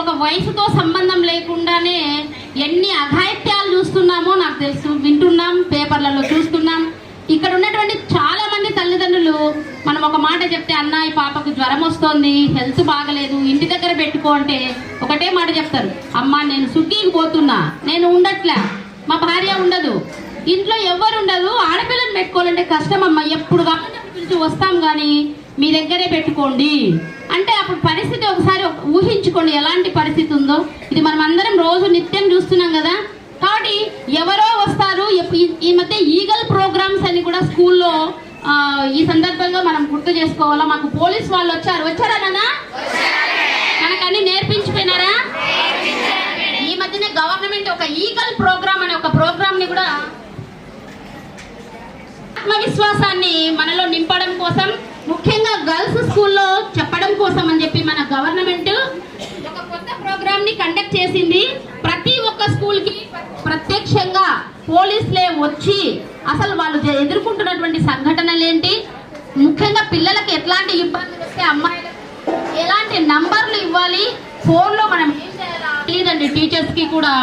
ఒక వయసుతో సంబంధం లేకుండానే ఎన్ని అఘాయిత్యాలు చూస్తున్నామో నాకు తెలుసు, వింటున్నాం, పేపర్లలో చూస్తున్నాం. ఇక్కడ ఉన్నటువంటి చాలా మంది తల్లిదండ్రులు మనం ఒక మాట చెప్తే, అన్న ఈ పాపకు జ్వరం వస్తోంది, హెల్త్ బాగలేదు, ఇంటి దగ్గర పెట్టుకో అంటే ఒకటే మాట చెప్తారు, అమ్మ నేను సుగ్గికి పోతున్నా, నేను ఉండట్లే, మా భార్య ఉండదు, ఇంట్లో ఎవరు ఉండదు, ఆడపిల్లని పెట్టుకోవాలంటే కష్టం అమ్మ, ఎప్పుడు కాకుండా పిలిచి వస్తాం కానీ మీ దగ్గరే పెట్టుకోండి అంటే అప్పుడు పరిస్థితి ఒకసారి ఊహించుకోండి ఎలాంటి పరిస్థితి ఉందో. ఇది మనం అందరం రోజు నిత్యం చూస్తున్నాం కదా. కాబట్టి ఎవరో వస్తారు. ఈ మధ్య ఈగల్ ప్రోగ్రామ్స్ అని కూడా స్కూల్లో ఈ సందర్భంగా మనం గుర్తు చేసుకోవాలా. మాకు పోలీస్ వాళ్ళు వచ్చారా నాన్న? మనకన్నీ నేర్పించిపోయినారా? ఈ మధ్యనే గవర్నమెంట్ ఒక ఈగల్ ప్రోగ్రామ్ అనే ఒక ప్రోగ్రామ్ ని కూడా ఆత్మవిశ్వాసాన్ని మనలో నింపడం కోసం, ముఖ్యంగా గర్ల్స్ స్కూల్లో చెప్పడం కోసం అని చెప్పి మన గవర్నమెంట్ ఒక కొత్త ప్రోగ్రామ్ ని కండక్ట్ చేసింది. ప్రతి ఒక్క స్కూల్ కి ప్రత్యక్షంగా పోలీసులే వచ్చి అసలు వాళ్ళు ఎదుర్కొంటున్నటువంటి సంఘటనలు ఏంటి, ముఖ్యంగా పిల్లలకి ఎట్లాంటి ఇబ్బందులు వస్తే అమ్మాయిలకు ఎలాంటి నంబర్లు ఇవ్వాలి, ఫోన్లో మనం ఏం చేయాలి, టీచర్స్ కి కూడా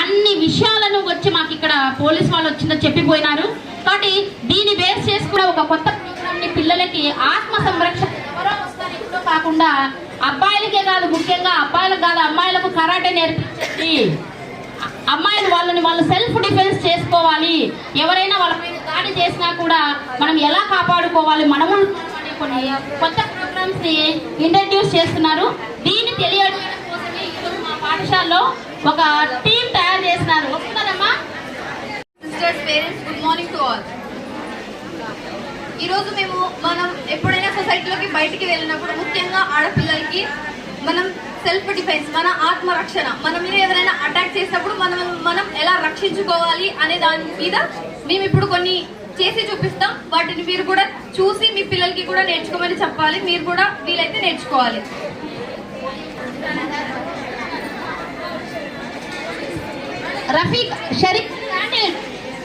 అన్ని విషయాలను వచ్చి మాకు ఇక్కడ పోలీస్ వాళ్ళు వచ్చిందో చెప్పిపోయినారు. కాబట్టి దీన్ని బేస్ చేసుకున్న ఒక కొత్త ప్రోగ్రామ్ ని పిల్లలకి ఆత్మ సంరక్షణ ఎవరో వస్తారు ఎప్పుడో కాకుండా అబ్బాయిలకే కాదు, ముఖ్యంగా అబ్బాయిలకు కాదు అమ్మాయిలకు కరాటే నేర్పించండి. అమ్మాయిలు వాళ్ళు సెల్ఫ్ డిఫెన్స్ చేసుకోవాలి. ఎవరైనా వాళ్ళ మీద దాడి చేసినా కూడా మనం ఎలా కాపాడుకోవాలి, మనము కొన్ని కొత్త ప్రోగ్రామ్స్ ని ఇంట్రడ్యూస్ చేస్తున్నారు. దీన్ని తెలియజేయడం కోసమే ఈరోజు మా పాఠశాలలో ఒక టీం తయారు చేస్తున్నారు. వస్తున్నారమ్మా? Sisters, parents, good morning to all. ఈరోజు మనం ఎప్పుడైనా సొసైటీలోకి బయటికి వెళ్ళినప్పుడు ముఖ్యంగా ఆడపిల్లలకి మనం సెల్ఫ్ డిఫెన్స్, మన ఆత్మరక్షణ, మన మీద ఎవరైనా అటాక్ చేసినప్పుడు మనం ఎలా రక్షించుకోవాలి అనే దాని మీద మేము ఇప్పుడు కొన్ని చేసి చూపిస్తాం. వాటిని మీరు కూడా చూసి మీ పిల్లలకి కూడా నేర్చుకోమని చెప్పాలి. మీరు కూడా వీలైతే నేర్చుకోవాలి. రఫీక్, షరీఫ్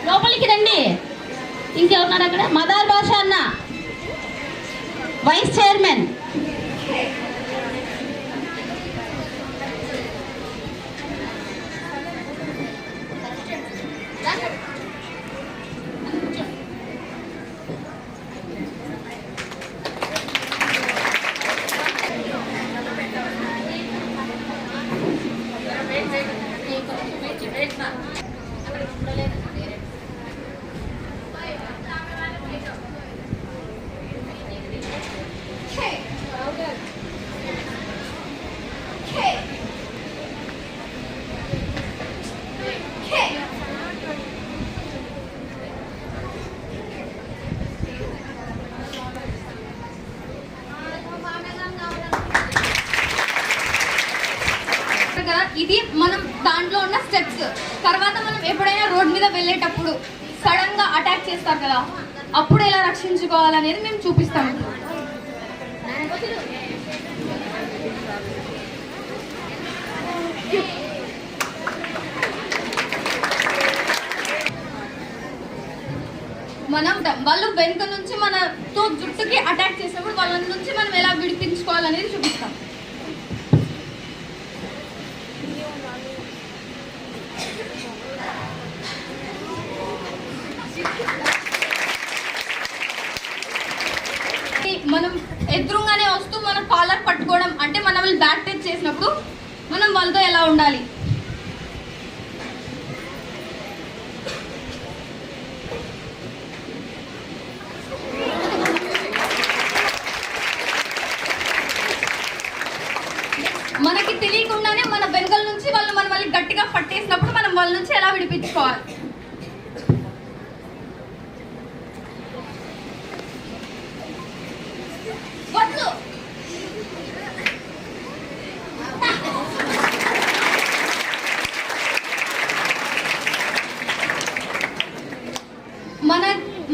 లోపలికి రండి. ఇంకెవరున్నారు అక్కడ? మదార్ బాషా అన్న, వైస్ చైర్మన్. ఇది మనం దాంట్లో ఉన్న స్టెప్స్. తర్వాత మనం ఎప్పుడైనా రోడ్ మీద వెళ్ళేటప్పుడు సడన్ గా అటాక్ చేస్తారు కదా, అప్పుడు ఎలా రక్షించుకోవాలనేది మేము చూపిస్తాము. వాళ్ళు వెనుక నుంచి మనతో జుట్టుకి అటాక్ చేసినప్పుడు వాళ్ళ నుంచి మనం ఎలా విడిపించుకోవాలనేది చూపిస్తాం. మనం ఎదురుగానే వస్తూ మన కాలర్ పట్టుకోవడం అంటే మన వాళ్ళు బ్యాక్ టచ్ చేసినప్పుడు మనం వాళ్ళతో ఎలా ఉండాలి. మనకి తెలియకుండానే మన వెనుకల నుంచి వాళ్ళు మన వాళ్ళకి గట్టిగా పట్టేసినప్పుడు మనం వాళ్ళ నుంచి ఎలా విడిపించుకోవాలి.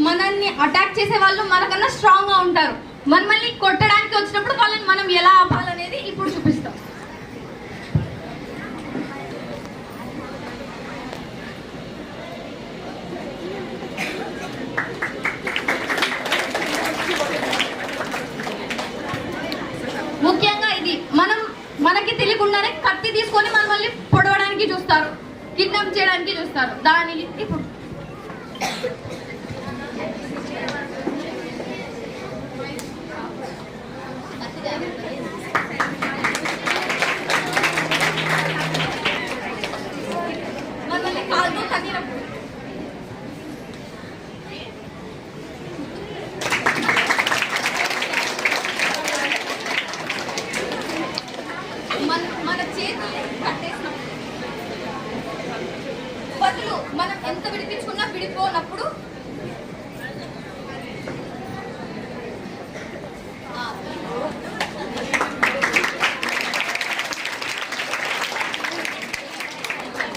మనల్ని అటాక్ చేసే వాళ్ళు మనకన్నా స్ట్రాంగ్ గా ఉంటారు. మనల్ని కొట్టడానికి వచ్చినప్పుడు వాళ్ళని మనం ఎలా ఆపాలనేది ఇప్పుడు చూపిస్తాం. కిడ్నాప్ చేయడానికి చూస్తారు. దాని ఇప్పుడు మనల్ని కాదు తగ్గినప్పుడు మన చేతులు కట్టేసినప్పుడు బదులు మనం ఎంత విడిపించుకున్నా విడిపోనప్పుడు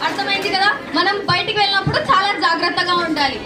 అర్థమైంది కదా. మనం బయటికి వెళ్ళినప్పుడు చాలా జాగ్రత్తగా ఉండాలి.